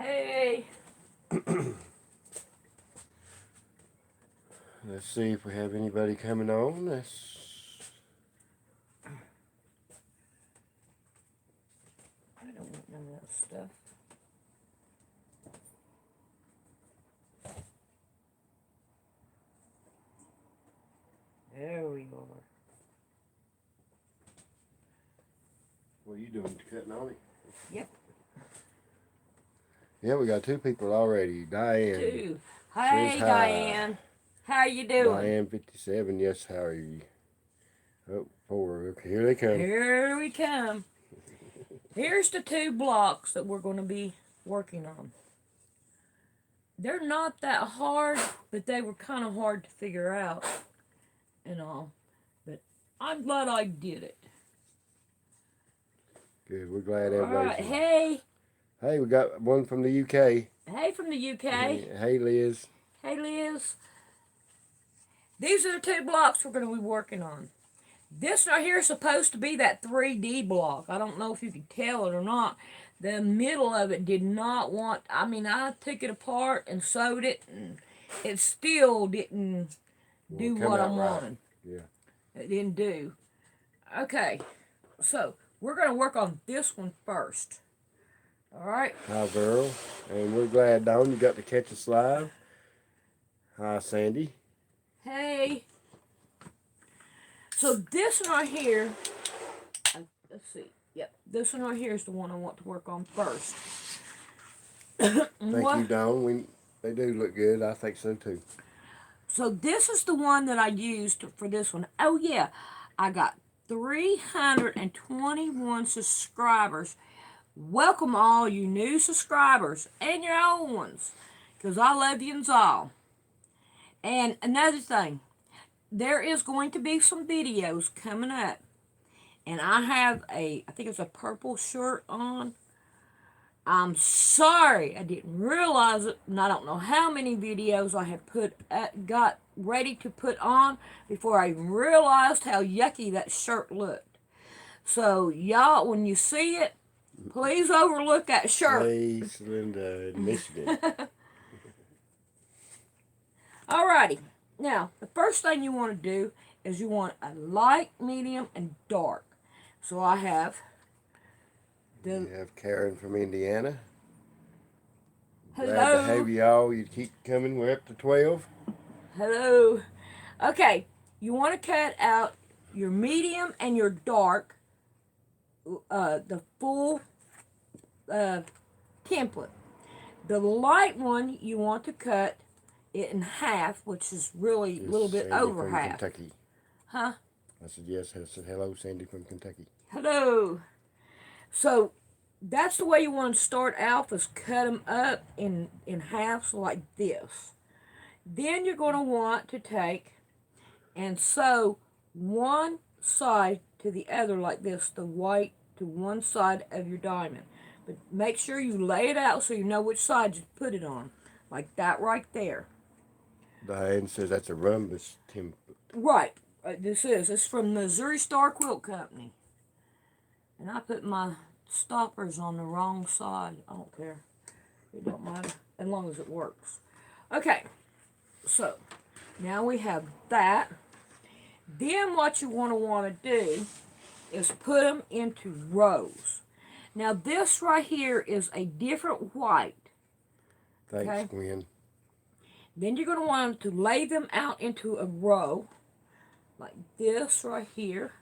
Hey. Let's see if we have anybody coming on. I don't want none of that stuff. There we are. What are you doing? Cutting on it? Yep. Yeah, we got two people already. Diane Two. says Hey, hi. Diane. How you doing? Diane 57. Yes, how are you? Oh, four. Okay, here they come. Here we come. Here's the two blocks that we're going to be working on. They're not that hard, but they were kind of hard to figure out and all. But I'm glad I did it. Good. We're glad All everybody's right. here. Hey. Hey, we got one from the UK. Hey from the UK. Hey, Liz. Hey, Liz. These are the two blocks we're going to be working on. This right here is supposed to be that 3D block. I don't know if you can tell it or not. The middle of it did not want, I took it apart and sewed it, and it still didn't do Come what out I'm right. wanting. Yeah. It didn't do. Okay, so we're going to work on this one first. All right. Hi, girl. And we're glad, Dawn, you got to catch us live. Hi, Sandy. Hey. So this one right here, let's see. Yep, this one right here is the one I want to work on first. Thank you, Dawn. They do look good. I think so too. So this is the one that I used for this one. Oh yeah, I got 321 subscribers. Welcome all you new subscribers and your old ones, because I love you all. And another thing, there is going to be some videos coming up. And I have I think it's a purple shirt on. I'm sorry I didn't realize it, and I don't know how many videos I have got ready to put on before I even realized how yucky that shirt looked. So y'all, when you see it, please overlook that shirt. Hey, Linda, Michigan. Alrighty, now the first thing you want to do is you want a light, medium, and dark. So I have We have Karen from Indiana. Hello. Glad to have y'all. You keep coming. We're up to 12. Hello. Okay, you want to cut out your medium and your dark, the full template. The light one, you want to cut it in half, which is really a little bit Sandy over from half. Kentucky. Huh? I said yes. I said hello, Sandy from Kentucky. Hello. So that's the way you want to start out, is cut them up in halves like this. Then you're going to want to take and sew one side to the other like this, the white to one side of your diamond. But make sure you lay it out so you know which side to put it on, like that right there. Diane says that's a rhombus template. Right. It's from Missouri Star Quilt Company. And I put my stoppers on the wrong side. I don't care. It don't matter as long as it works. Okay. So now we have that. Then what you want to do is put them into rows. Now this right here is a different white. Thanks, Okay. Gwen. Then you're going to want to lay them out into a row like this right here.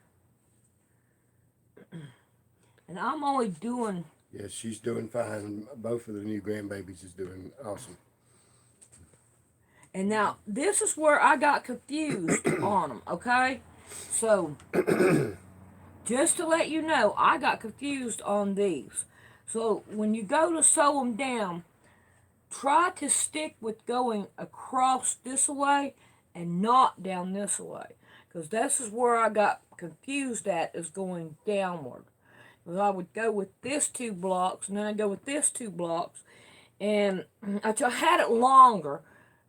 And I'm only doing... Yes, she's doing fine. Both of the new grandbabies is doing awesome. And now, this is where I got confused on them, okay? So, just to let you know, I got confused on these. So, when you go to sew them down, try to stick with going across this way and not down this way. Because this is where I got confused at, is going downward. Because I would go with this 2 blocks, and then I'd go with this 2 blocks. And I had it longer,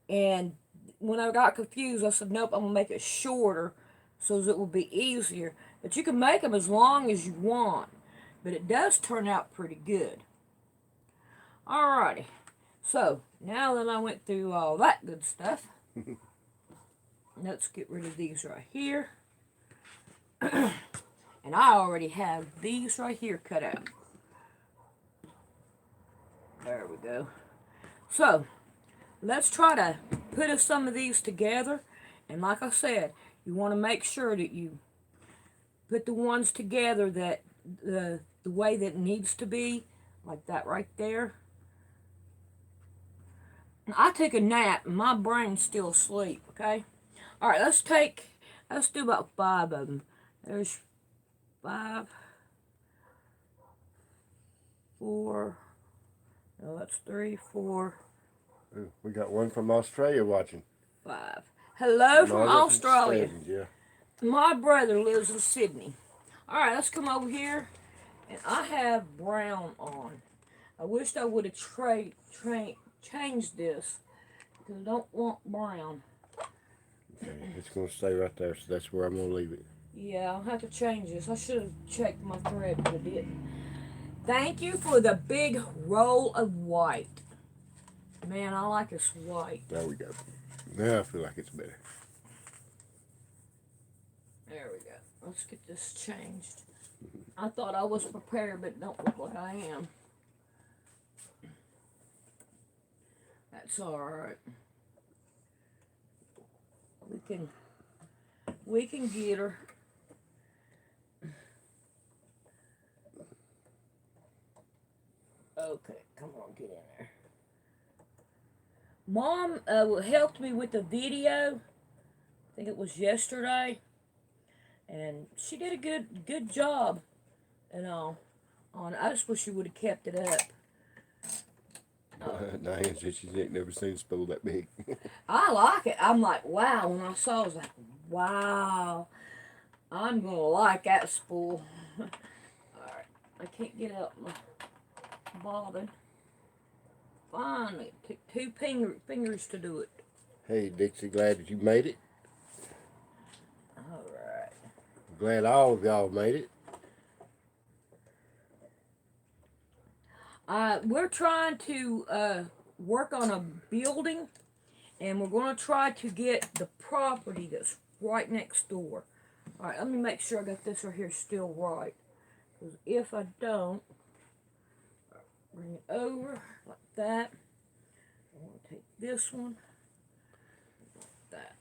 and when I got confused, I said, nope, I'm going to make it shorter so that it will be easier. But you can make them as long as you want. But it does turn out pretty good. Alrighty. So, now that I went through all that good stuff, let's get rid of these right here. And I already have these right here cut out. There we go. So, let's try to put some of these together. And like I said, you want to make sure that you put the ones together that the way that it needs to be. Like that right there. I took a nap and my brain's still asleep, okay? Alright, let's do about 5 of them. There's 5, 4, no, that's 3, 4, Ooh, we got one from Australia watching. 5. Hello from Australia. Yeah. My brother lives in Sydney. Alright, let's come over here. And I have brown on. I wished I would have changed this. Because I don't want brown. Okay, it's going to stay right there, so that's where I'm going to leave it. Yeah, I'll have to change this. I should have checked my thread, but I didn't. Thank you for the big roll of white. Man, I like this white. There we go. Now I feel like it's better. There we go. Let's get this changed. I thought I was prepared, but don't look like I am. That's alright. We can get her. Okay, come on, get in there. Mom helped me with the video. I think it was yesterday. And she did a good job and all. I just wish she would have kept it up. Diane said she's ain't never seen a spool that big. I like it. I'm like, wow. When I saw it, I was like, wow. I'm going to like that spool. Alright. I can't get out my bobbin. Finally. It took 2 fingers to do it. Hey, Dixie, glad that you made it. Alright. Glad all of y'all made it. We're trying to work on a building, and we're going to try to get the property that's right next door. Alright, let me make sure I got this right here still right. Because if I don't, bring it over like that. I want to take this one, like that.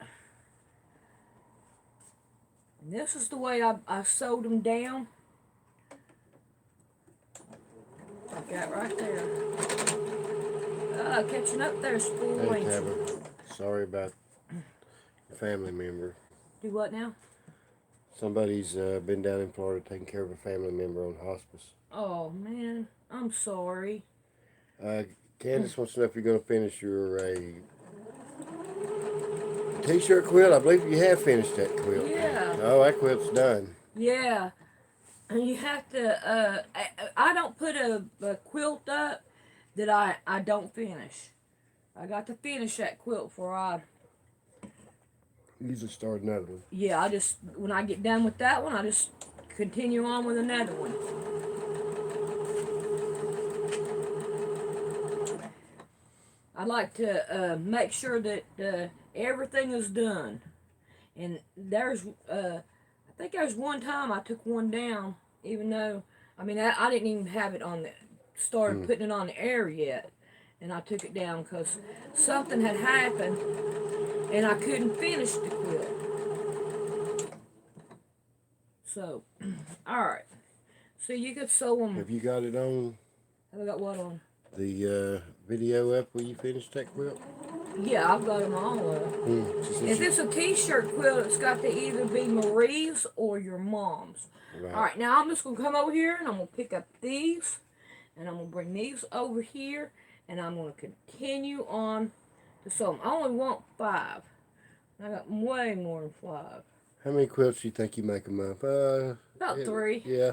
And this is the way I sewed them down. Like that right there. Catching up there, spool. Hey, Tabitha. Sorry about your family member. Do what now? Somebody's been down in Florida taking care of a family member on hospice. Oh, man. I'm sorry. Candace wants to know if you're going to finish your t-shirt quilt. I believe you have finished that quilt. Yeah. Oh, that quilt's done. Yeah. And you have to, I don't put a quilt up that I don't finish. I got to finish that quilt before I... Usually start another one. Yeah, when I get done with that one, I just continue on with another one. I like to make sure that everything is done. And there's, I think there's one time I took one down, even though, I mean, I didn't even have it on started putting it on the air yet. And I took it down because something had happened and I couldn't finish the quilt. So, alright. So you could sew them. Have you got it on? Have I got what on? The video up where you finished that quilt? Yeah, I've got them all up. If it's a t-shirt quilt, it's got to either be Marie's or your mom's. Right. Alright, now I'm just going to come over here and I'm going to pick up these. And I'm going to bring these over here. And I'm going to continue on to sew them. I only want 5. I got way more than 5. How many quilts do you think you make them up? About 3. Yeah.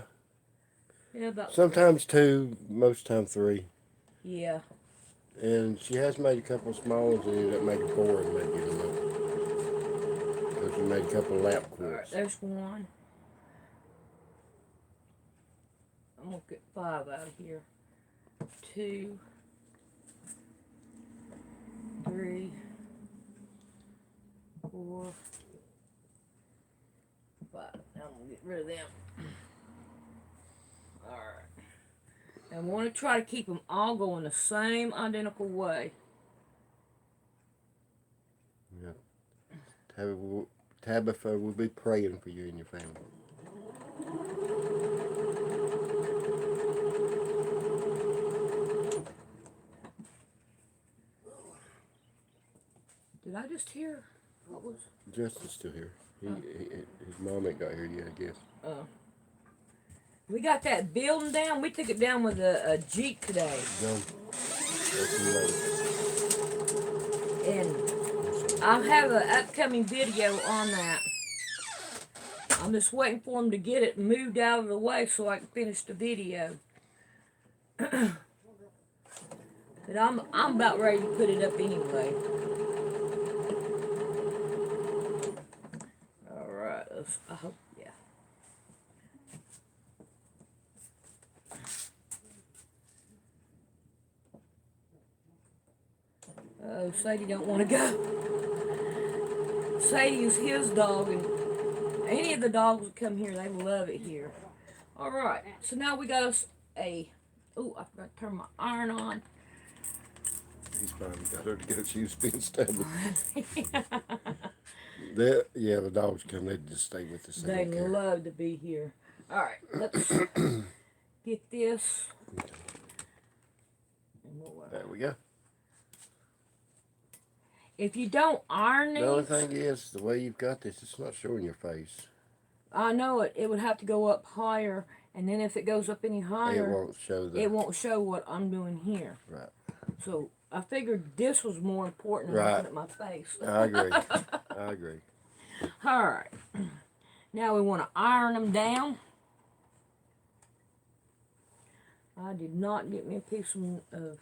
Yeah, about Sometimes 2, most time 3. Yeah. And she has made a couple of small ones and ended up making 4 and making them up. Because she made a couple of lap quilts. Alright, there's one. I'm going to get 5 out of here. 2. rid of them. Alright. And I want to try to keep them all going the same identical way. Yeah. Tabitha will be praying for you and your family. Did I just hear? What was? Justin's still here. His mom ain't got here yet, I guess. Oh. We got that building down. We took it down with a Jeep today. John, And I'll have an upcoming video on that. I'm just waiting for him to get it moved out of the way so I can finish the video. But I'm about ready to put it up anyway. Alright, I hope, yeah. Oh, Sadie don't want to go. Sadie is his dog, and any of the dogs that come here, they love it here. Alright, so now we got us a... Oh, I forgot to turn my iron on. He's finally got her to get her shoes being stubborn. Yeah, the dogs come. They just stay with us. They love to be here. Alright, let's get this. There we go. If you don't iron these... The only thing is, the way you've got this, it's not showing your face. I know it. It would have to go up higher, and then if it goes up any higher... It won't show It won't show what I'm doing here. Right. So, I figured this was more important than looking at my face. I agree. I agree. Alright. Now we want to iron them down. I did not get me a piece of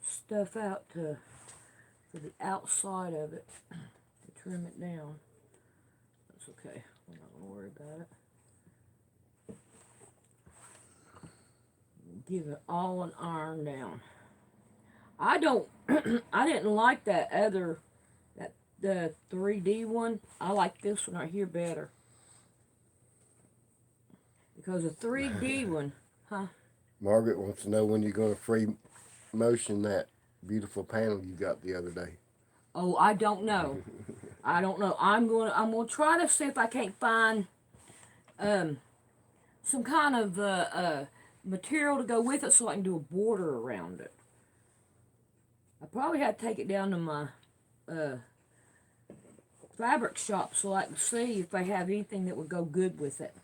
stuff out for the outside of it to trim it down. That's okay. We're not going to worry about it. Give it all an iron down. I didn't like that other, the 3D one. I like this one right here better. Because the 3D one, huh? Margaret wants to know when you're going to free motion that beautiful panel you got the other day. Oh, I don't know. I don't know. I'm gonna try to see if I can't find some kind of material to go with it so I can do a border around it. I probably have to take it down to my fabric shop so I can see if they have anything that would go good with it.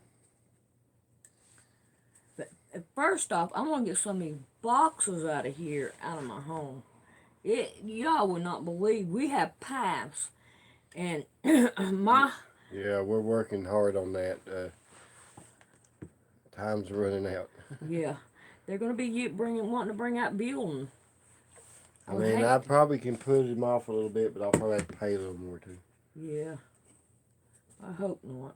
But first off, I'm gonna get some of these boxes out of here, out of my home. Y'all would not believe we have paths, and Yeah, we're working hard on that. Time's running out. Yeah, they're gonna be wanting to bring out building. I mean, I probably can put him off a little bit, but I'll probably have to pay a little more too. Yeah, I hope not.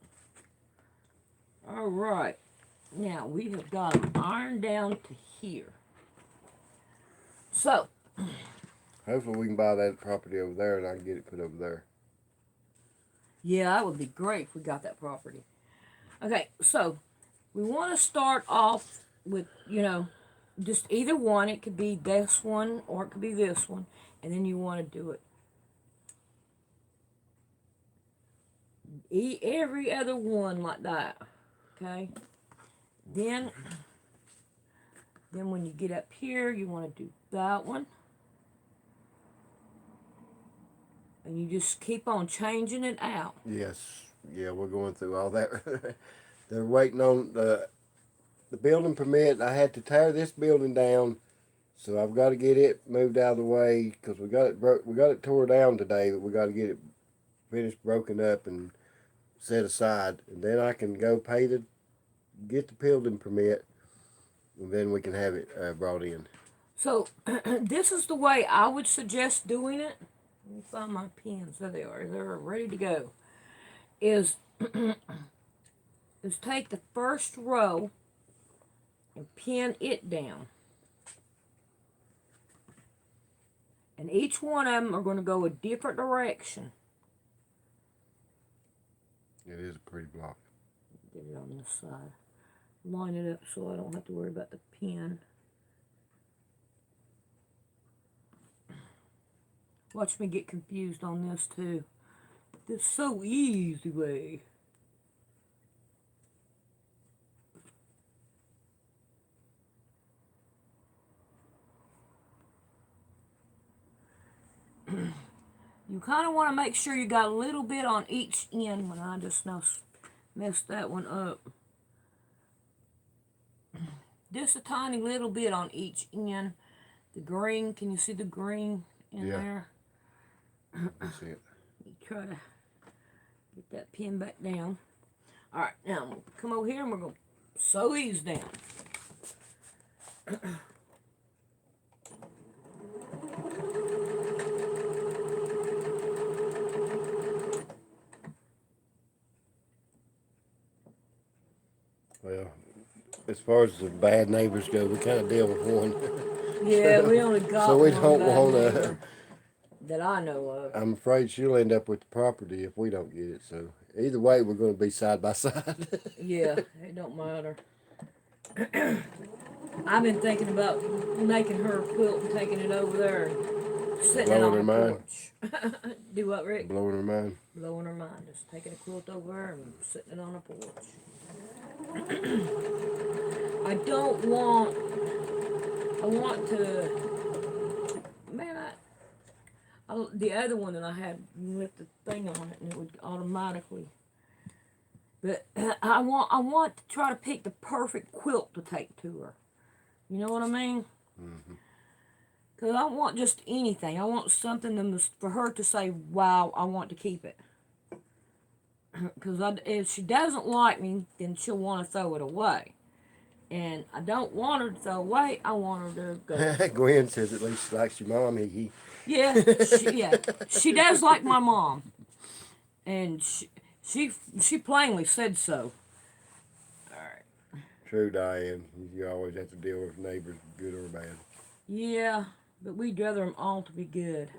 All right, now we have got them ironed down to here. So. Hopefully we can buy that property over there and I can get it put over there. Yeah, that would be great if we got that property. Okay, so we want to start off with, just either one. It could be this one or it could be this one. And then you want to do it every other one like that. Okay? Then when you get up here, you want to do that one. And you just keep on changing it out. Yes. Yeah, we're going through all that. They're waiting on the building permit. I had to tear this building down, so I've got to get it moved out of the way because we got it tore down today, but we got to get it finished, broken up, and set aside. And then I can go get the building permit, and then we can have it brought in. So this is the way I would suggest doing it. Let me find my pins. There they are. They're ready to go. Is take the first row and pin it down. And each one of them are going to go a different direction. Yeah, It is a pretty block. Get it on this side. Line it up so I don't have to worry about the pin. Watch me get confused on this too. It's so easy way. You kind of want to make sure you got a little bit on each end. When I just now messed that one up. Just a tiny little bit on each end. The green, can you see the green in there? I see it. You try to get that pin back down. Alright, now I'm going to come over here and we're going to sew these down. Well, as far as the bad neighbors go, we kind of deal with one. Yeah, we only got So we one don't bad want neighbor to. that I know of. I'm afraid she'll end up with the property if we don't get it. So either way, we're going to be side by side. Yeah, it don't matter. I've been thinking about making her a quilt and taking it over there and sitting it Blowing on her the mind. porch. Do what, Rick? Blowing her mind. Blowing her mind. Just taking a quilt over there and sitting it on the porch. I want to, man, the other one that I had, you lift the thing on it and it would automatically, but I want to try to pick the perfect quilt to take to her. You know what I mean? Because I don't want just anything. I want something for her to say, wow, I want to keep it. Because if she doesn't like me, then she'll want to throw it away. And I don't want her to throw away. I want her to go. Gwen says at least she likes your mom. Yeah, she does like my mom. And she plainly said so. Alright. True, Diane. You always have to deal with neighbors, good or bad. Yeah, but we'd rather them all to be good.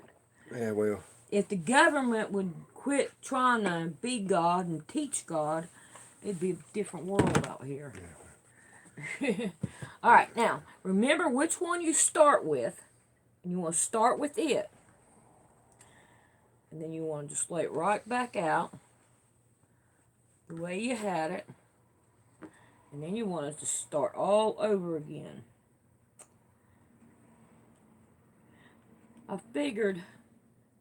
Yeah, well. If the government would quit trying to be God and teach God, it'd be a different world out here. Alright, now, remember which one you start with. And you want to start with it. And then you want to just lay it right back out the way you had it. And then you want to just start all over again. I figured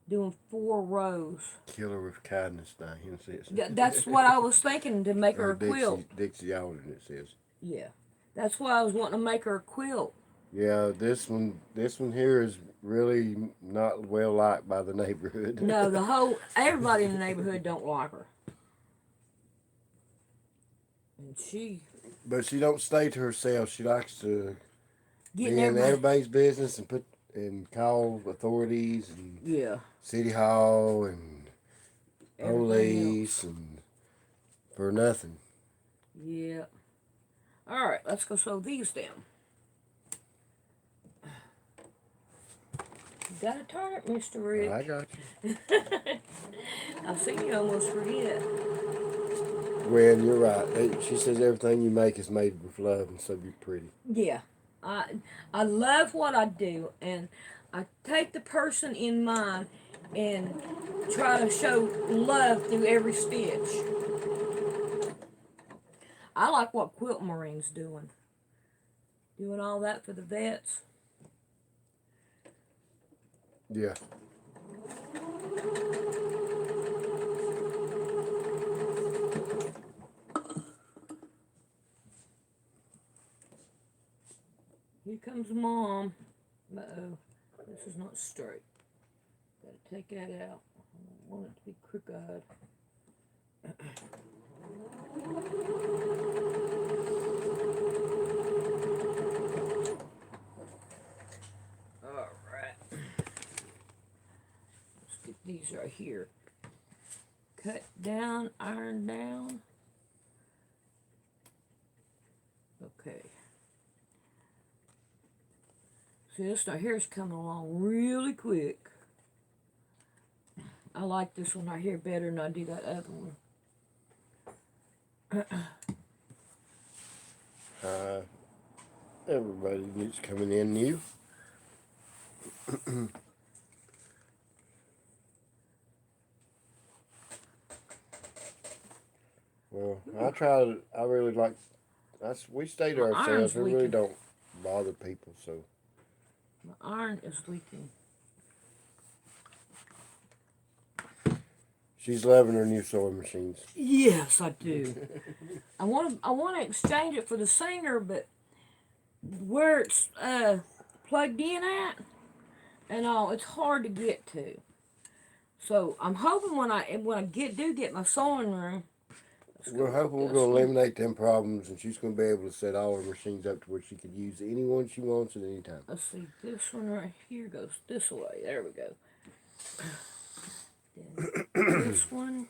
doing 4 rows. Kill her with kindness, Diane says. That's what I was thinking, to make her a Dixie, quilt. Dixie Alden, it says. Yeah. That's why I was wanting to make her a quilt. Yeah, this one here is really not well liked by the neighborhood. No, everybody in the neighborhood don't like her. And But she don't stay to herself. She likes to get be in everybody's business and call authorities and city hall and police and for nothing. Yeah. All right, let's go sew these down. You got a target, Mr. Rick. I got you. I've seen you almost forget. Gwen, you're right. She says everything you make is made with love and so be pretty. Yeah. I love what I do, and I take the person in mind and try to show love through every stitch. I like what Quilt Marine's doing. Doing all that for the vets. Yeah. Here comes Mom. Uh-oh. This is not straight. Gotta take that out. I don't want it to be crooked. Alright. Let's get these right here. Cut down, iron down. Okay. See, this right here is coming along really quick. I like this one right here better than I do that other one. Everybody needs coming in new. Well, I really like. We stay to My ourselves. iron's We really leaking. don't bother people. So My iron is leaking. she's loving her new sewing machines. Yes, I do. I want to exchange it for the Singer, but where it's plugged in at and all, it's hard to get to. So I'm hoping when I get my sewing room. We're hoping we're going to eliminate them problems, and she's going to be able to set all her machines up to where she could use any one she wants at any time. Let's see, this one right here goes this way. There we go. Then this one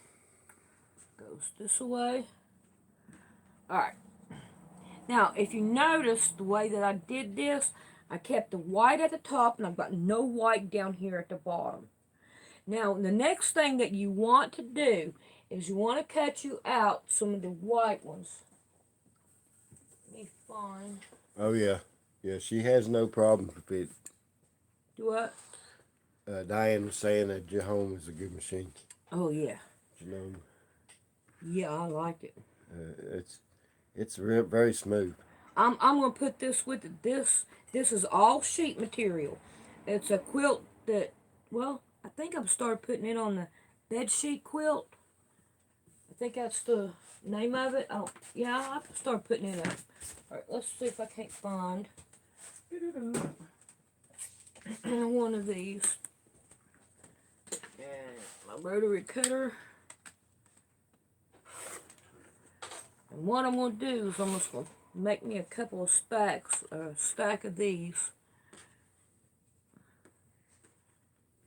goes this way. Alright. Now, if you notice the way that I did this, I kept the white at the top and I've got no white down here at the bottom. Now, the next thing that you want to do is you want to cut you out some of the white ones. Let me find. Oh yeah, yeah. She has no problem with it. Do what? Diane was saying that Jahome is a good machine. Oh yeah. Jahome. Yeah, I like it. It's very smooth. I'm gonna put this with it. This is all sheet material. It's a quilt that, well, I think I've started putting it on the bed sheet quilt. I think that's the name of it. Oh yeah, I can start putting it up. All right, let's see if I can't find one of these. And my rotary cutter. And what I'm gonna do is I'm just gonna make me a couple of stacks, a stack of these.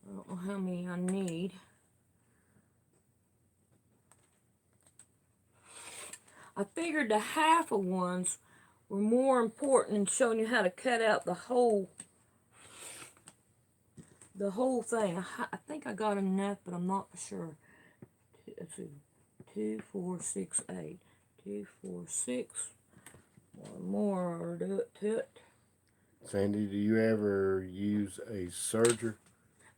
I don't know how many I need. I figured the half of ones were more important than showing you how to cut out the whole thing. I think I got enough, but I'm not sure. Let's see, 2, 4, 6, 8. 2, 4, 6. One more to it. Sandy, do you ever use a serger?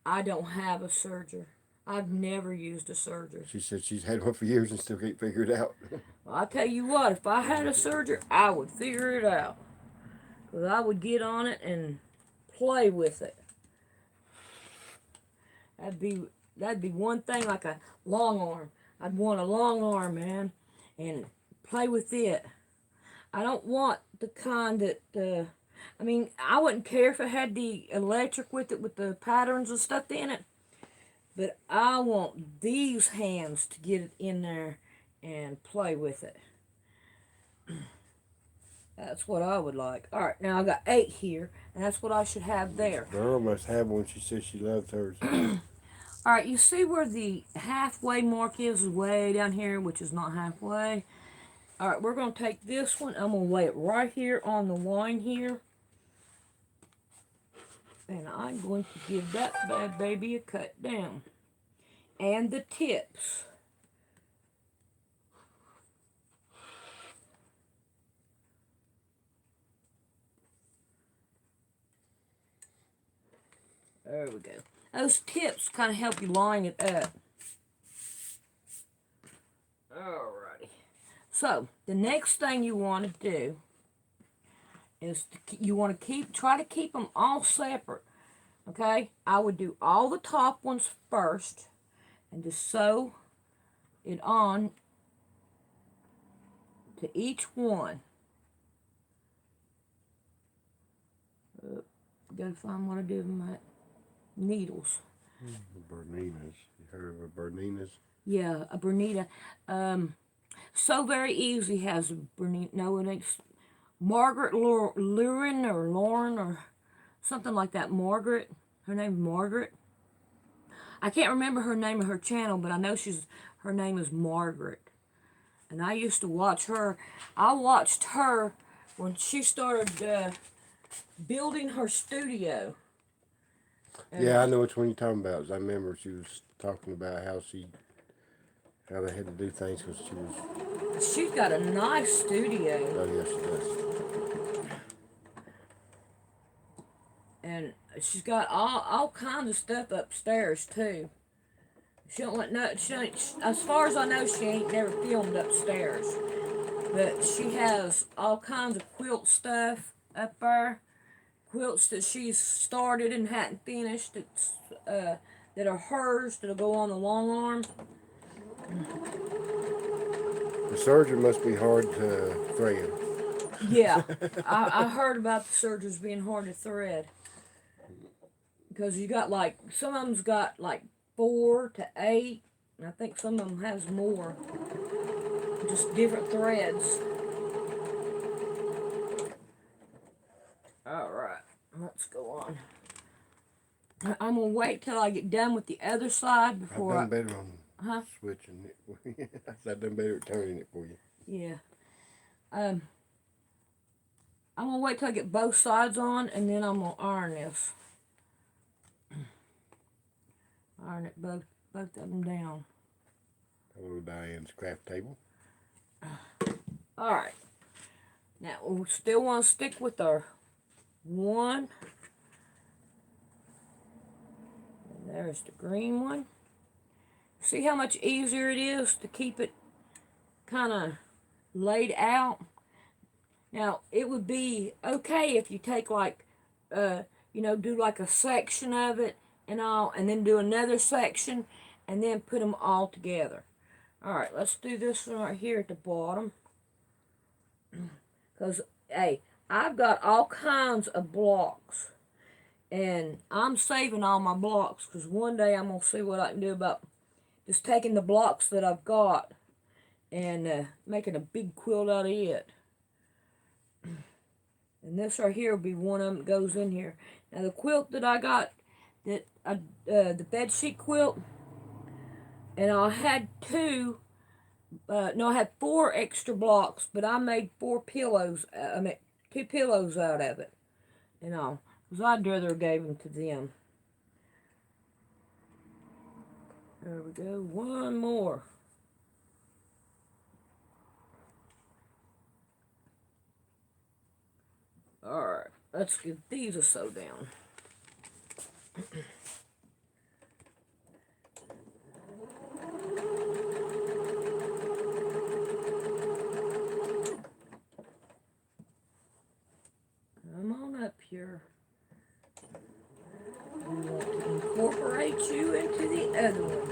I don't have a serger. I've never used a serger. She said she's had one for years and still can't figure it out. Well, I tell you what, if I had a serger, I would figure it out. Because I would get on it and play with it. That'd be one thing, like a long arm. I'd want a long arm, man, and play with it. I don't want the kind that, I mean, I wouldn't care if it had the electric with it, with the patterns and stuff in it. But I want these hands to get it in there and play with it. That's what I would like. All right, now I got 8 here, and that's what I should have there. Girl must have one. She says she loves hers. All right, you see where the halfway mark is way down here, which is not halfway. All right, we're going to take this one. I'm going to lay it right here on the line here. And I'm going to give that bad baby a cut down. And the tips. There we go. Those tips kind of help you line it up. Alrighty. So, the next thing you want to do is you want to try to keep them all separate. Okay? I would do all the top ones first and just sew it on to each one. Gotta find what I do with my needles. Bernina's. You heard of a Bernina's? Yeah, a Bernita. So Very Easy has a Bernita. No, it ain't. Margaret Lauren or something like that. Margaret. Her name's Margaret. I can't remember her name of her channel, but I know her name is Margaret. And I used to watch her. I watched her when she started building her studio. Yeah, I know which one you're talking about. I remember she was talking about how how they had to do things because she was. She's got a nice studio. Oh yeah, she does. And she's got all kinds of stuff upstairs too. She don't let no. She ain't, as far as I know, she ain't never filmed upstairs. But she has all kinds of quilt stuff up there. Quilts that she's started and hadn't finished. That are hers. That'll go on the long arm. The serger must be hard to thread. Yeah, I heard about the sergers being hard to thread. Because you got like, some of them's got like 4 to 8, and I think some of them has more. Just different threads. Alright, let's go on. I'm gonna wait till I get done with the other side before I've done better on Huh? switching it. I've done better at turning it for you. Yeah. I'm gonna wait till I get both sides on, and then I'm gonna iron this. Iron it both of them down. Hello, Diane's craft table. Alright. Now, we still want to stick with our 1. And there's the green one. See how much easier it is to keep it kind of laid out? Now, it would be okay if you take like, do like a section of it and all, and then do another section, and then put them all together. Alright, let's do this one right here at the bottom. Because, hey, I've got all kinds of blocks. And I'm saving all my blocks because one day I'm going to see what I can do about just taking the blocks that I've got and making a big quilt out of it. And this right here will be one of them that goes in here. Now the quilt that I got, the bed sheet quilt, and I had 2, no, I had 4 extra blocks, but I made 4 pillows, 2 pillows out of it, you know, because I'd rather gave them to them. There we go, one more. Alright, let's give these a sew down. Come on up here. We want to incorporate you into the other one.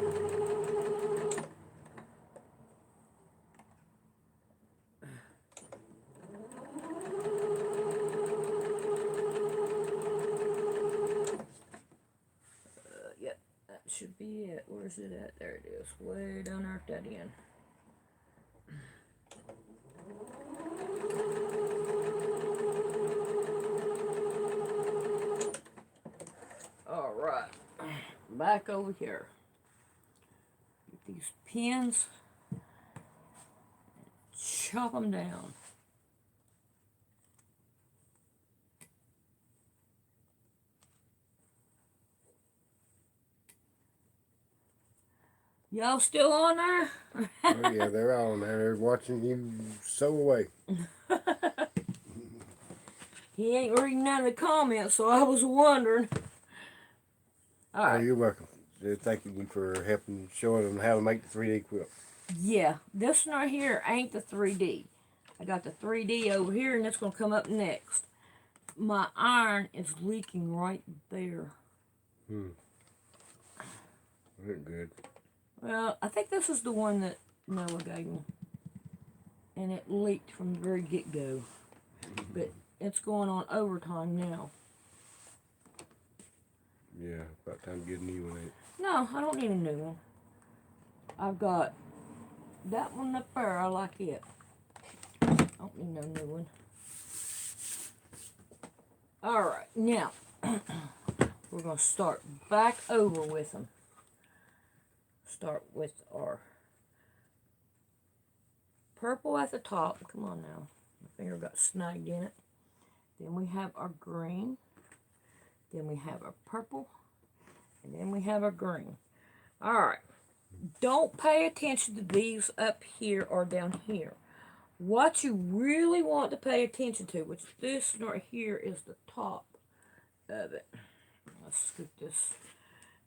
Yep, that should be it. Where's it at? There it is. Way down there at that end. Alright, back over here. Get these pins, chop them down. Y'all still on there? Oh yeah, they're all on there. They're watching you sew away. He ain't reading none of the comments, so I was wondering. All right. Oh, you're welcome. Thanking you for helping showing them how to make the 3D quilt. Yeah, this one right here ain't the 3D. I got the 3D over here, and it's going to come up next. My iron is leaking right there. They're good. Well, I think this is the one that Noah gave me. And it leaked from the very get-go. But it's going on overtime now. Yeah, about time to get a new one. Ain't it? No, I don't need a new one. I've got that one up there. I like it. I don't need no new one. Alright, now we're going to start back over with them. Start with our purple at the top. Come on now. My finger got snagged in it. Then we have our green. Then we have our purple. And then we have our green. Alright. don't pay attention to these up here or down here. What you really want to pay attention to, which this right here is the top of it. Let's get this.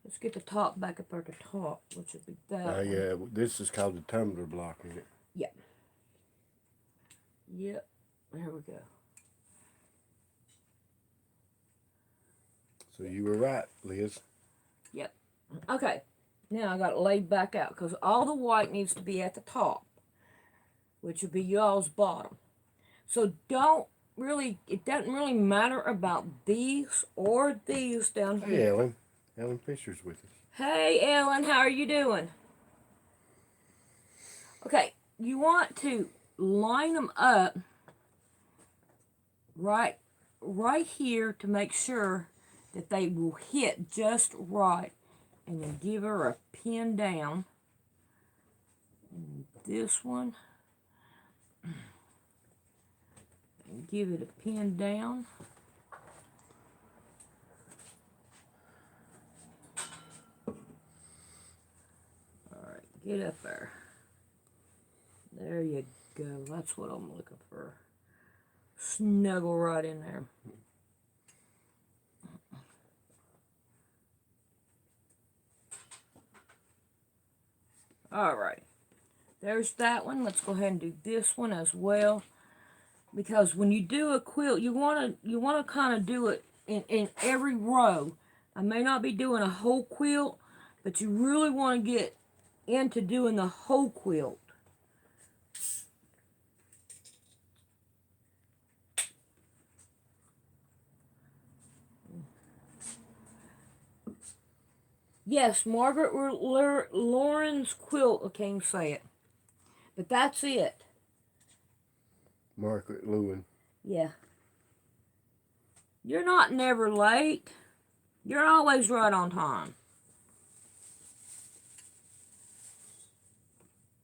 Let's get the top back up at the top, which would be that one. Yeah, this is called the tumbler block, isn't it? Yep. Yep. There we go. So you were right, Liz. Yep. Okay. Now I got it laid back out because all the white needs to be at the top, which would be y'all's bottom. So don't really, it doesn't really matter about these or these down Hey, here. Ellen. Ellen Fisher's with us. Hey, Ellen, how are you doing? Okay, you want to line them up right here to make sure that they will hit just right. And then give her a pin down. And this one. And give it a pin down. Alright, get up there. There you go. That's what I'm looking for. Snuggle right in there. Alright. There's that one. Let's go ahead and do this one as well. Because when you do a quilt, you wanna kind of do it in every row. I may not be doing a whole quilt, but you really want to get into doing the whole quilt. Yes, Margaret Lauren's quilt. I can't say it, but that's it. Margaret Lewin. Yeah. You're not never late. You're always right on time.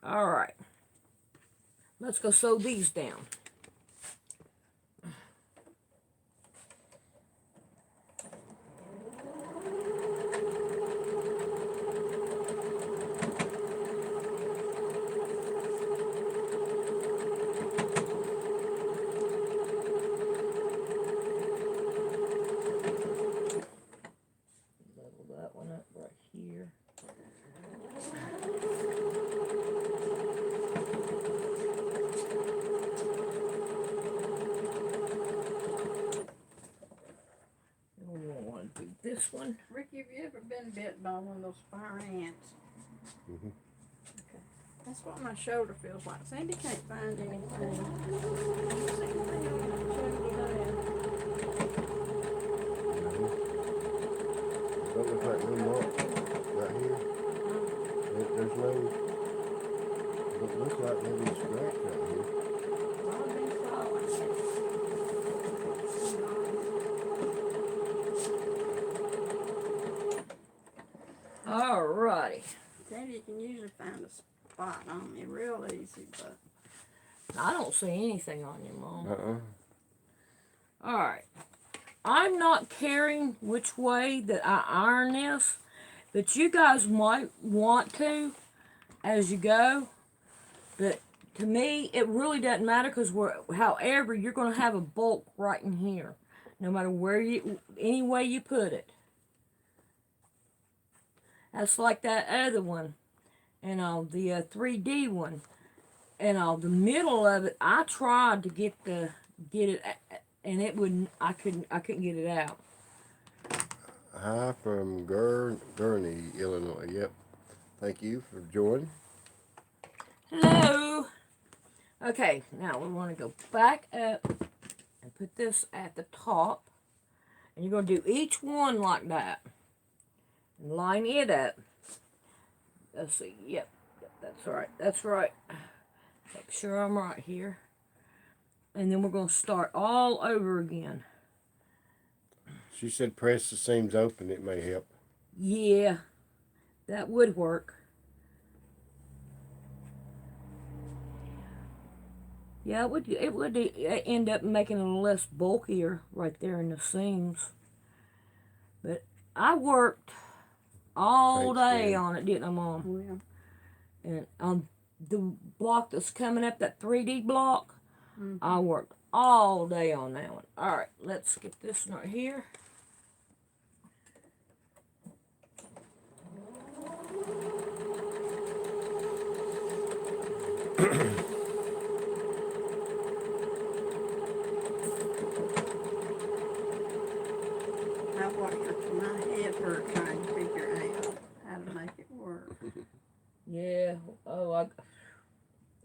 All right. Let's go sew these down. Level that one up right here. Do this one. Ricky, have you ever been bit by one of those fire ants? Mm-hmm. Okay. That's what my shoulder feels like. Sandy can't find anything. Don't look like no mark right here. There's no. Don't look like maybe a scratch right here. Alrighty. Sandy can usually find a spot on me real easy, but I don't see anything on you, Mom. Alright. I'm not caring which way that I iron this, but you guys might want to as you go. But to me, it really doesn't matter because however, you're going to have a bulk right in here. No matter any way you put it. That's like that other one. And the 3D one. And the middle of it, I tried to get it, and it wouldn't. I couldn't get it out. Hi from Gurney, Illinois. Yep. Thank you for joining. Hello. Okay, now we want to go back up and put this at the top, and you're going to do each one like that, and line it up. Let's see. Yep, that's right. That's right. Make sure I'm right here. And then we're going to start all over again. She said press the seams open, it may help. Yeah, that would work. Yeah, it would end up making it less bulkier right there in the seams. But I worked all Thanks, day Jen. on it, didn't I, Mom? Well, And on the block that's coming up, that 3D block, I worked all day on that one. All right, let's get this one right here. I watched her till my head hurt trying to figure out how to make it work. Yeah.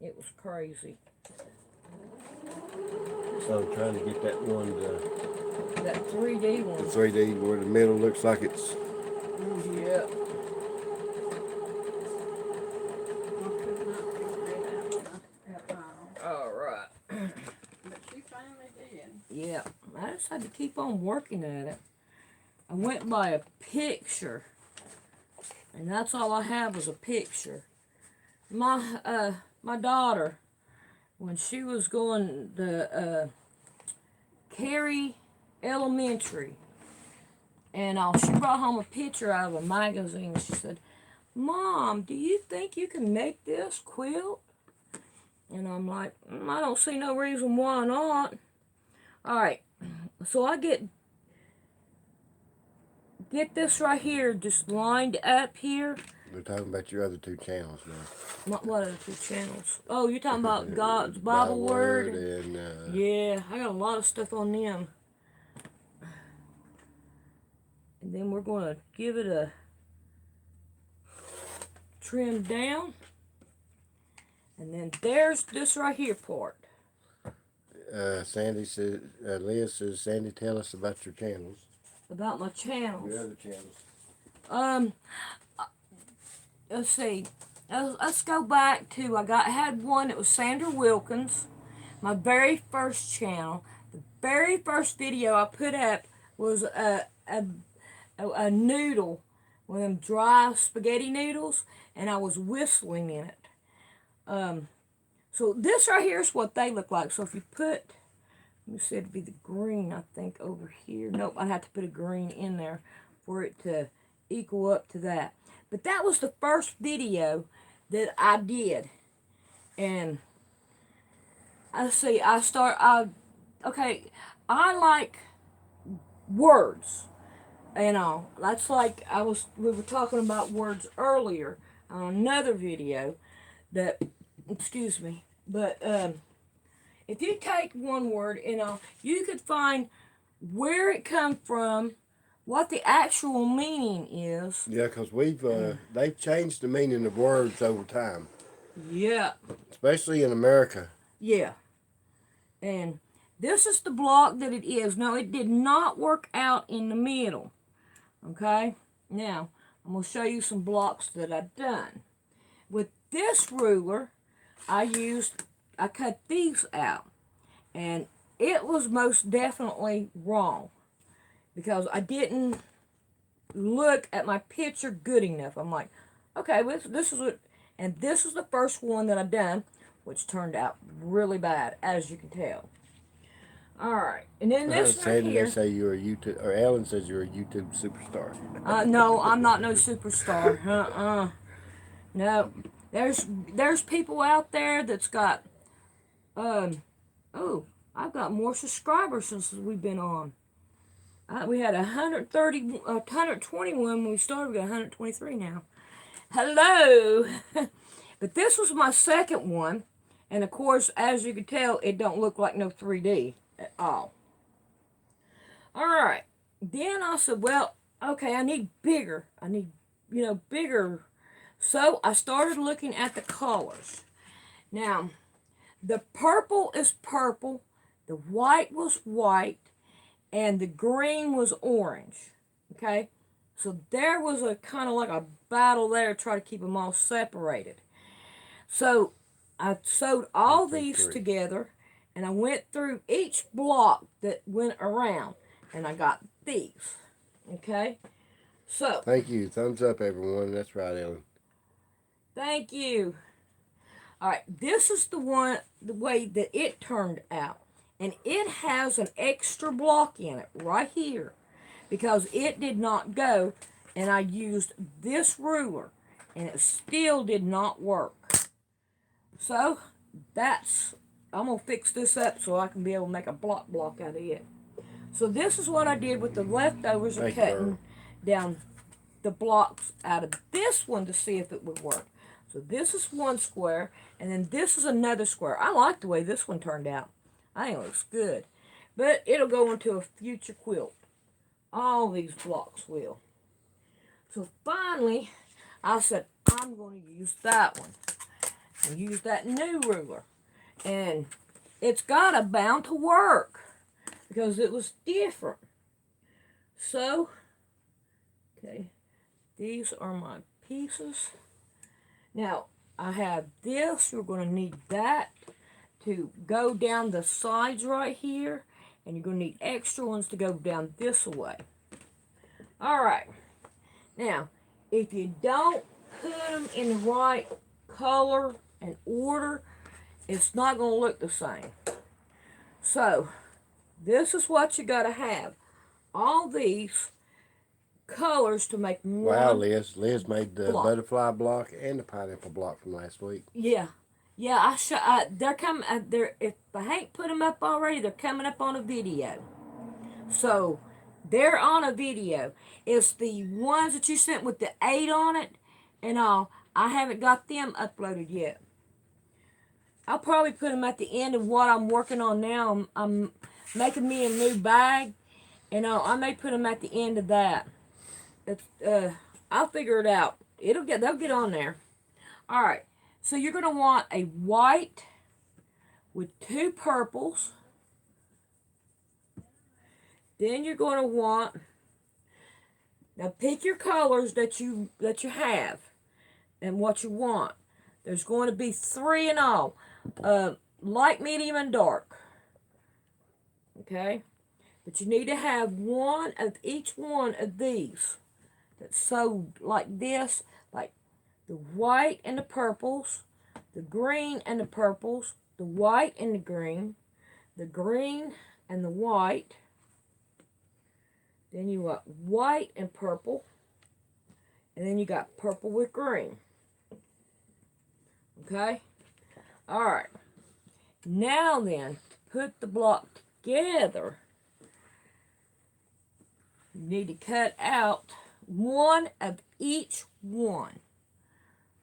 It was crazy. So trying to get that one, That 3D the one. 3D where the middle looks like it's. Yep. I could not figure it out at all. All right. But she finally did. Yeah. I just had to keep on working at it. I went by a picture, and that's all I have was a picture. My daughter, when she was going to Cary Elementary, and she brought home a picture out of a magazine. She said, "Mom, do you think you can make this quilt?" And I'm like, I don't see no reason why not. All right, so I get this right here just lined up here. We're talking about your other two channels now. What other two channels? Oh, you're talking about God's Bible Word? and Yeah, I got a lot of stuff on them. And then we're going to give it a trim down. And then there's this right here part. Sandy says, Leah says, Sandy, tell us about your channels. About my channels. Your other channels. Let's see. Let's go back to, had one that was Sandra Wilkins, my very first channel. The very first video I put up was a noodle, one of them dry spaghetti noodles, and I was whistling in it. So this right here is what they look like. So if you put, let me see, it'd be the green, I think, over here. Nope, I'd have to put a green in there for it to equal up to that. But that was the first video that I did. And okay, I like words and all. That's like we were talking about words earlier on another video that, excuse me, but if you take one word and all, you could find where it come from, what the actual meaning is. Yeah, because they've changed the meaning of words over time, Yeah. especially in America. Yeah. And this is the block that it is. Now, it did not work out in the middle. Okay? Now, I'm going to show you some blocks that I've done. With this ruler, I cut these out. And it was most definitely wrong. Because I didn't look at my picture good enough. I'm like, okay, well, this is what, and this is the first one that I've done, which turned out really bad, as you can tell. All right, and then this right Sandy, here. they say you're a YouTube, or Ellen says you're a YouTube superstar. No, I'm not no superstar. No, there's people out there that's got, oh, I've got more subscribers since we've been on. We had 121 when we started. We got 123 now. Hello. But this was my second one. And of course, as you can tell, it don't look like no 3D at all. All right. Then I said, well, okay, I need bigger. I need, bigger. So I started looking at the colors. Now, the purple is purple. The white was white. And the green was orange, okay? So there was a kind of like a battle there to try to keep them all separated. So I sewed all these together, and I went through each block that went around, and I got these, okay? So. Thank you. Thumbs up, everyone. That's right, Ellen. Thank you. All right, this is the way that it turned out. And it has an extra block in it right here because it did not go and I used this ruler, and it still did not work. So I'm gonna fix this up so I can be able to make a block out of it. So this is what I did with the leftovers of Thank you, cutting down the blocks out of this one to see if it would work. So this is one square, and then this is another square. I like the way this one turned out. I think it looks good. But it'll go into a future quilt. All these blocks will. So finally, I said, I'm going to use that one. And use that new ruler. And it's got a bound to work because it was different. So, okay, these are my pieces. Now, I have this. You're going to need that to go down the sides right here. And you're going to need extra ones to go down this way. Alright. Now, if you don't put them in the right color and order, it's not going to look the same. So, this is what you got to have. All these colors to make one. Wow, Liz. Liz made the block. butterfly block and the pineapple block from last week. Yeah. Yeah, they're coming, if I ain't put them up already, they're coming up on a video. So, they're on a video. It's the ones that you sent with the 8 on it and all. I haven't got them uploaded yet. I'll probably put them at the end of what I'm working on now. I'm making me a new bag, and I may put them at the end of that. I'll figure it out. They'll get on there. All right. So you're gonna want a white with 2 purples. Then you're gonna want, now pick your colors that you have and what you want. There's going to be 3 in all. Light, medium, and dark. Okay? But you need to have one of each one of these that's sewed like this, like the white and the purples, the green and the purples, the white and the green and the white. Then you got white and purple, and then you got purple with green. Okay? Alright. Now then, put the block together. You need to cut out one of each one.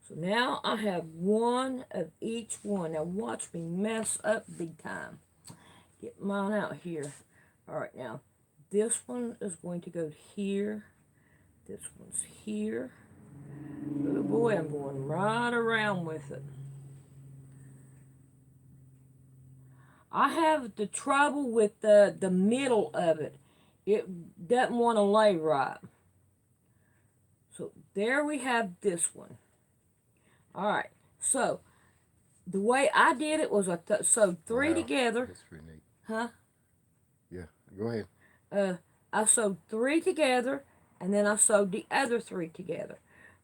So now I have one of each one. Now watch me mess up big time. Get mine out here. Alright, now this one is going to go here. This one's here. Oh boy, I'm going right around with it. I have the trouble with the middle of it. It doesn't want to lay right. So there we have this one. Alright, so the way I did it was I sewed 3 together. That's pretty neat. Huh? Yeah, go ahead. I sewed 3 together, and then I sewed the other 3 together.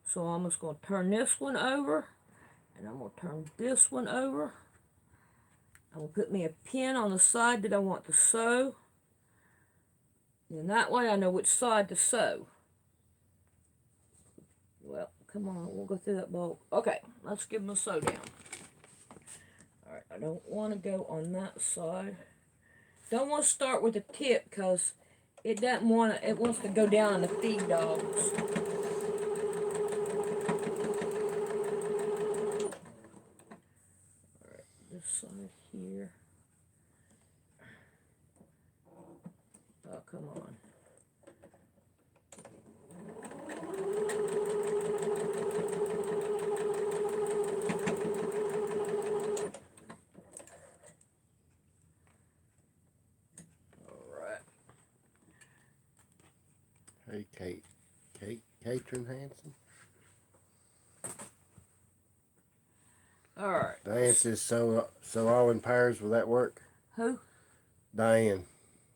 So I'm just going to turn this one over, and I'm going to turn this one over. I'm going to put me a pin on the side that I want to sew. And that way I know which side to sew. Well, come on, we'll go through that bowl. Okay, let's give them a sew down. Alright, I don't want to go on that side. Don't want to start with the tip because it doesn't want to, it wants to go down on the feed dogs. Alright, this side here. Oh, come on. Hey, Katrin Hanson. Alright. Diane says sew all in pairs. Will that work? Who? Diane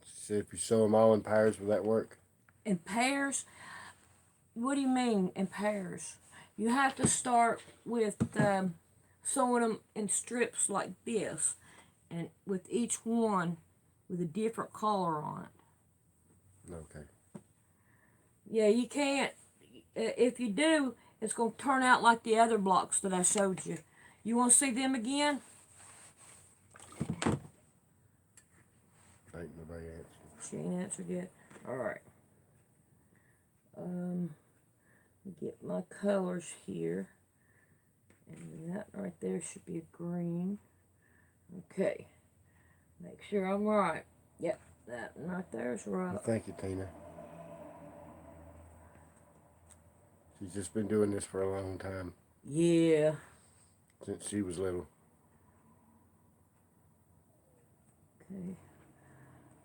said if you sew them all in pairs, will that work? In pairs? What do you mean in pairs? You have to start with sewing them in strips like this, and with each one with a different color on it. Okay. Yeah, you can't if you do, it's going to turn out like the other blocks that I showed you. You want to see them again? Ain't nobody answered. She ain't answered yet. All right. Get my colors here, and that right there should be a green. Okay. Make sure I'm right. Yep, that one right there is right. Well, thank you, Tina. She's just been doing this for a long time, Yeah. since she was little. Okay.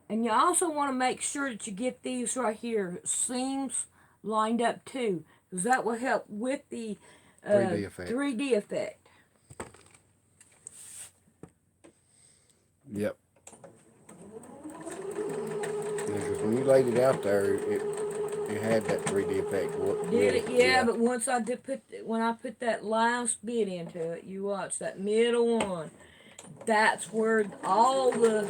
And you also want to make sure that you get these right here seams lined up too, because that will help with the 3D effect. 3D effect. Yep. Because when you laid it out there, it had that 3D effect. Did it? Yeah, but once I did when I put that last bit into it, you watch that middle one. That's where all the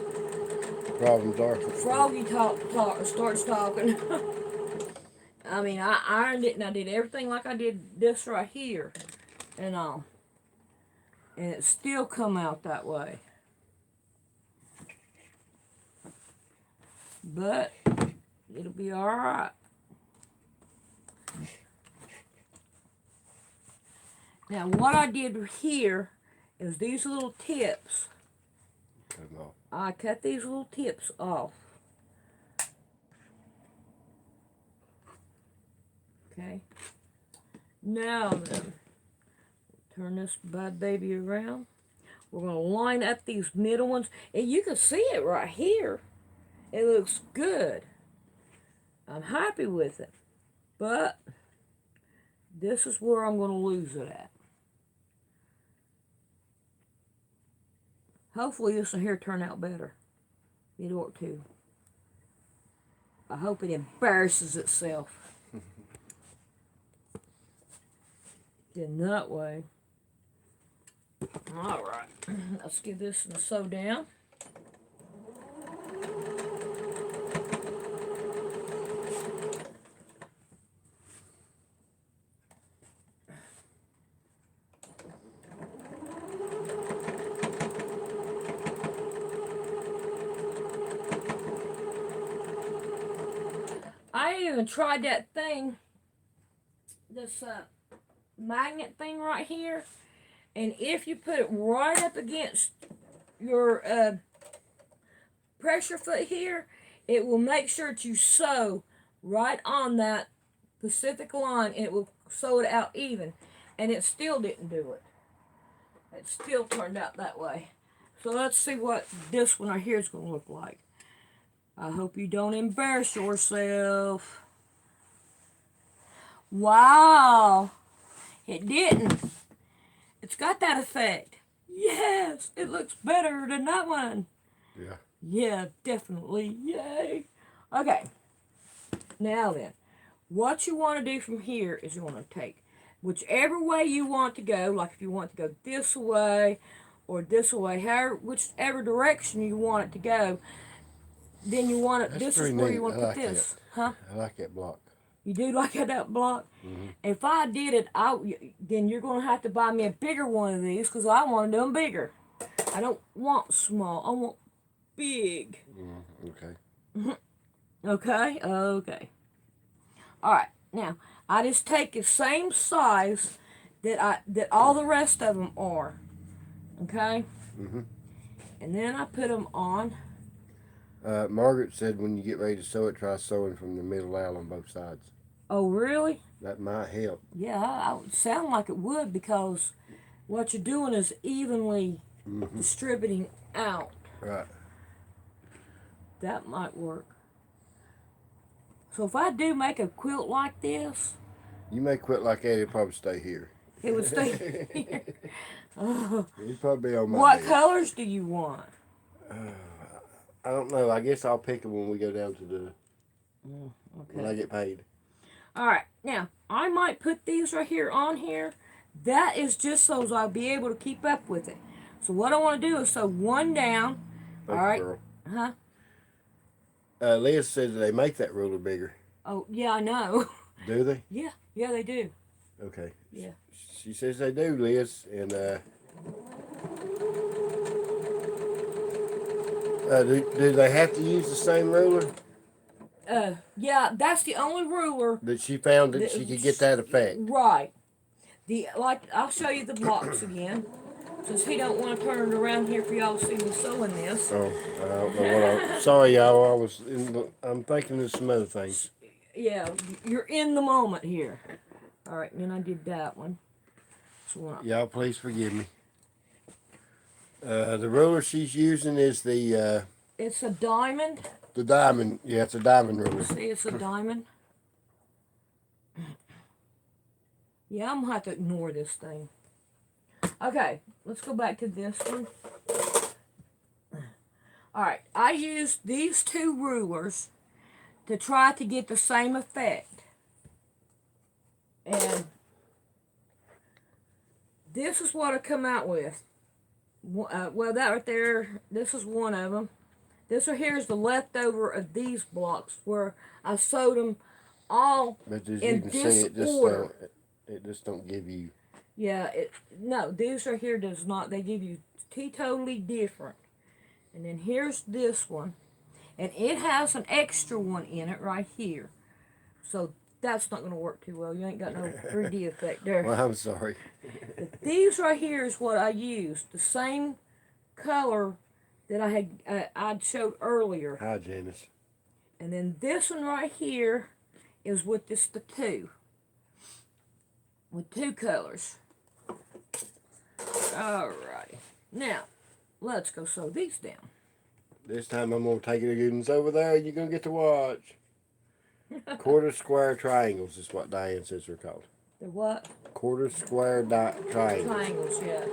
problems are. froggy talk starts talking. I mean, I ironed it and I did everything like I did this right here, and all, and it still come out that way. But it'll be all right. Now, what I did here is these little tips. I cut these little tips off. Okay. Now then, turn this bad baby around. We're going to line up these middle ones. And you can see it right here. It looks good. I'm happy with it. But this is where I'm going to lose it at. Hopefully this will here turn out better. It ought to. I hope it embarrasses itself. In that way. Alright. Let's give this a sew down. I even tried that thing, this magnet thing right here, and if you put it right up against your pressure foot here, it will make sure that you sew right on that Pacific line, and it will sew it out even, and it still didn't do it. It still turned out that way. So let's see what this one right here is going to look like. I hope you don't embarrass yourself. Wow. It didn't. It's got that effect. Yes, it looks better than that one. Yeah. Yeah, definitely. Yay. Okay. Now then, what you want to do from here is you want to take whichever way you want to go, like if you want to go this way or this way, whichever direction you want it to go, then you want it, That's this is pretty where neat. you want I to put like this. that. Huh? I like that block. You do like that block? Mm-hmm. If I did it, then you're going to have to buy me a bigger one of these because I want them bigger. I don't want small. I want big. Okay. Okay? Okay. Alright. Now, I just take the same size that all the rest of them are. Okay? Mm-hmm. And then I put them on. Margaret said when you get ready to sew it, try sewing from the middle out on both sides. Oh, really? That might help. Yeah, I would sound like it would because what you're doing is evenly distributing out. Right. That might work. So if I do make a quilt like this, You may quit like that, it'll probably stay here. it would stay here. Oh. It'll probably be on my What bed. colors do you want? I don't know. I guess I'll pick them when we go down to the when I Okay. get paid. All right. Now, I might put these right here on here. That is just so I'll be able to keep up with it. So what I want to do is sew one down. Thank All you, right. girl. Huh? Liz said that they make that ruler bigger. Oh, yeah, I know. Do they? Yeah. Yeah, they do. Okay. Yeah. She says they do, Liz, and do they have to use the same ruler Yeah, that's the only ruler that she found that that, she could get that effect? right. I'll show you the blocks again, since he don't want to turn it around here for y'all to see me sewing this. Oh, I don't know what. Sorry, y'all. I'm thinking of some other things. Yeah, you're in the moment here. All right, and then I did that one. So Y'all, please forgive me. The ruler she's using is it's a diamond. the diamond. Yeah, it's a diamond ruler. See, it's a diamond. Yeah, I'm gonna have to ignore this thing. Okay, let's go back to this one. Alright, I used these two rulers to try to get the same effect. And this is what I come out with. Well, that right there, this is one of them. This right here is the leftover of these blocks where I sewed them all But as in you can see, this order. it just don't give you. Yeah, no, these right here does not. They give you totally different. And then here's this one. And it has an extra one in it right here. So that's not going to work too well. You ain't got no 3D effect there. Well, I'm sorry. But these right here is what I used. The same color that I'd showed earlier. Hi, Janice. And then this one right here is with just the two. With two colors. Alright. Now, let's go sew these down. This time I'm gonna take it and over there. You're gonna get to watch. Quarter square triangles is what Diane says they're called. They're what? Quarter square triangles. Triangles, yeah.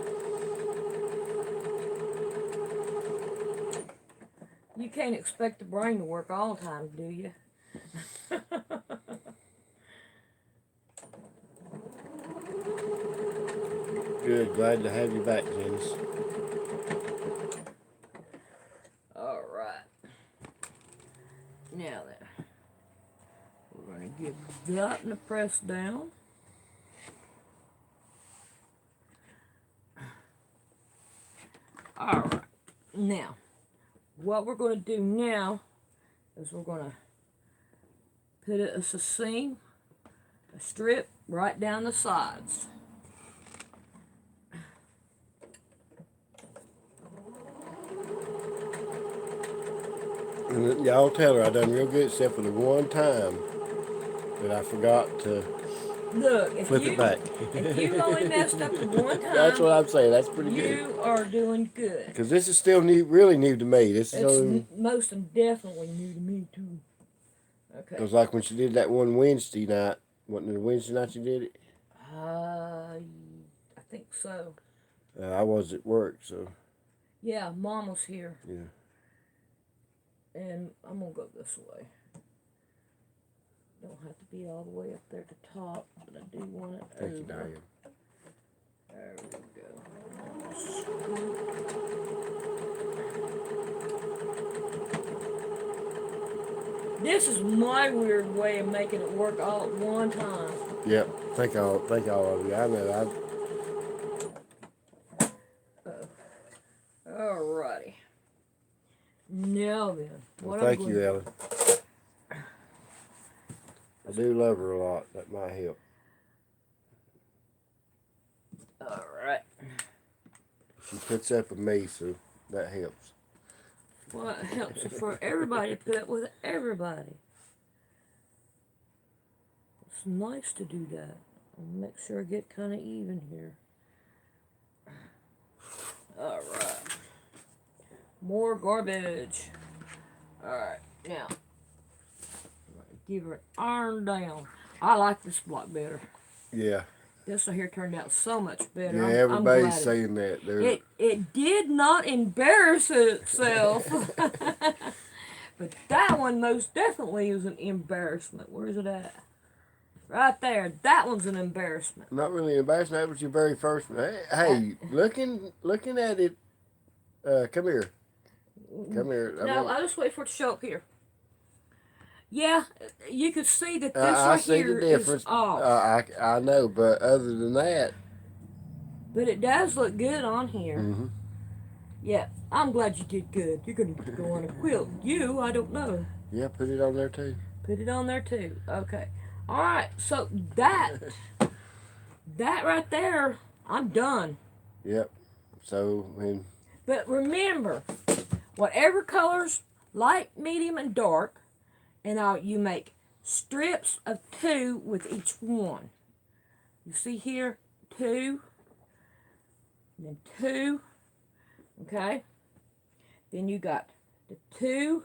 You can't expect the brain to work all the time, do you? Good, glad to have you back, Janice. Alright. Now then, we're going to give that and a press down. Alright. Now, what we're going to do now is we're going to put a seam, a strip right down the sides. And y'all tell her I done real good, except for the one time that I forgot to Look, if flip you, it back. if you only messed up the one time, That's what I'm saying. That's pretty good. you are doing good. Because this is still new, really new to me. This is It's most definitely new to me too. Okay. because like when she did that one Wednesday night, wasn't it a Wednesday night you did it? I think so. I was at work, so Yeah, Mom was here, yeah. and I'm gonna go this way. Don't have to be all the way up there at the top, but I do want it Thank you, over. Diane. There we go. This is my weird way of making it work all at one time. Yep. Thank all of you. I know. Alrighty. Now then, Well, what thank I'm you, going Ellen. I do love her a lot. That might help. Alright. She puts up with me, so that helps. Well, it helps for everybody to put up with everybody. It's nice to do that. I'll make sure I get kind of even here. Alright. More garbage. Alright, now. Give her an iron down. I like this block better. Yeah. This one here turned out so much better. Yeah, I'm everybody's glad saying that. it did not embarrass itself. But that one most definitely is an embarrassment. Where is it at? Right there. That one's an embarrassment. Not really embarrassing. That was your very first one. Hey, looking at it. Come here. Come here. No, I'll just wait for it to show up here. Yeah, you could see that this I right see here the is difference. off. I know, but other than that, But it does look good on here. mm-hmm. Yeah, I'm glad you did good. You're going to go on a quilt. You, I don't know. Yeah, put it on there too. Put it on there too. Okay. All right. So that right there, I'm done. Yep. So when But remember, whatever colors, light, medium, and dark, and you make strips of 2 with each one. You see here, 2, and then 2. Okay. Then you got the 2.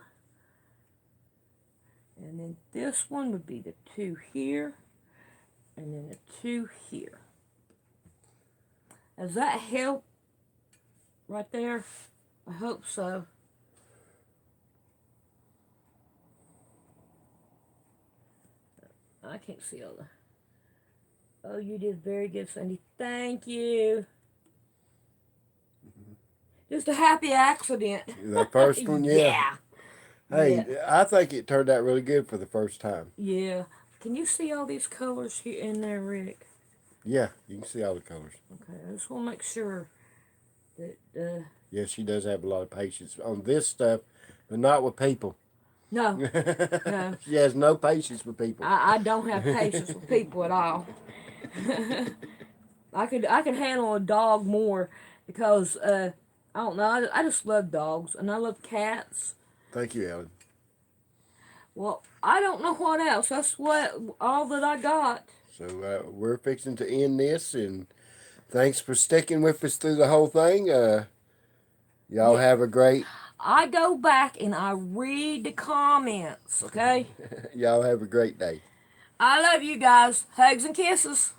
And then this one would be the 2 here. And then the 2 here. Does that help right there? I hope so. I can't see all the... Oh, you did very good, Cindy. Thank you. Just a happy accident. the first one, yeah. Hey, Yeah. I think it turned out really good for the first time. Yeah. Can you see all these colors here in there, Rick? Yeah, you can see all the colors. Okay, I just want to make sure that, Yeah, she does have a lot of patience on this stuff, but not with people. no, no. She has no patience with people. I don't have patience with people at all. I can handle a dog more because, I don't know, I just love dogs and I love cats. Thank you, Ellen. Well, I don't know what else. That's all that I got. So we're fixing to end this, and thanks for sticking with us through the whole thing. Y'all have a great. I go back and I read the comments, okay? Y'all have a great day. I love you guys. Hugs and kisses.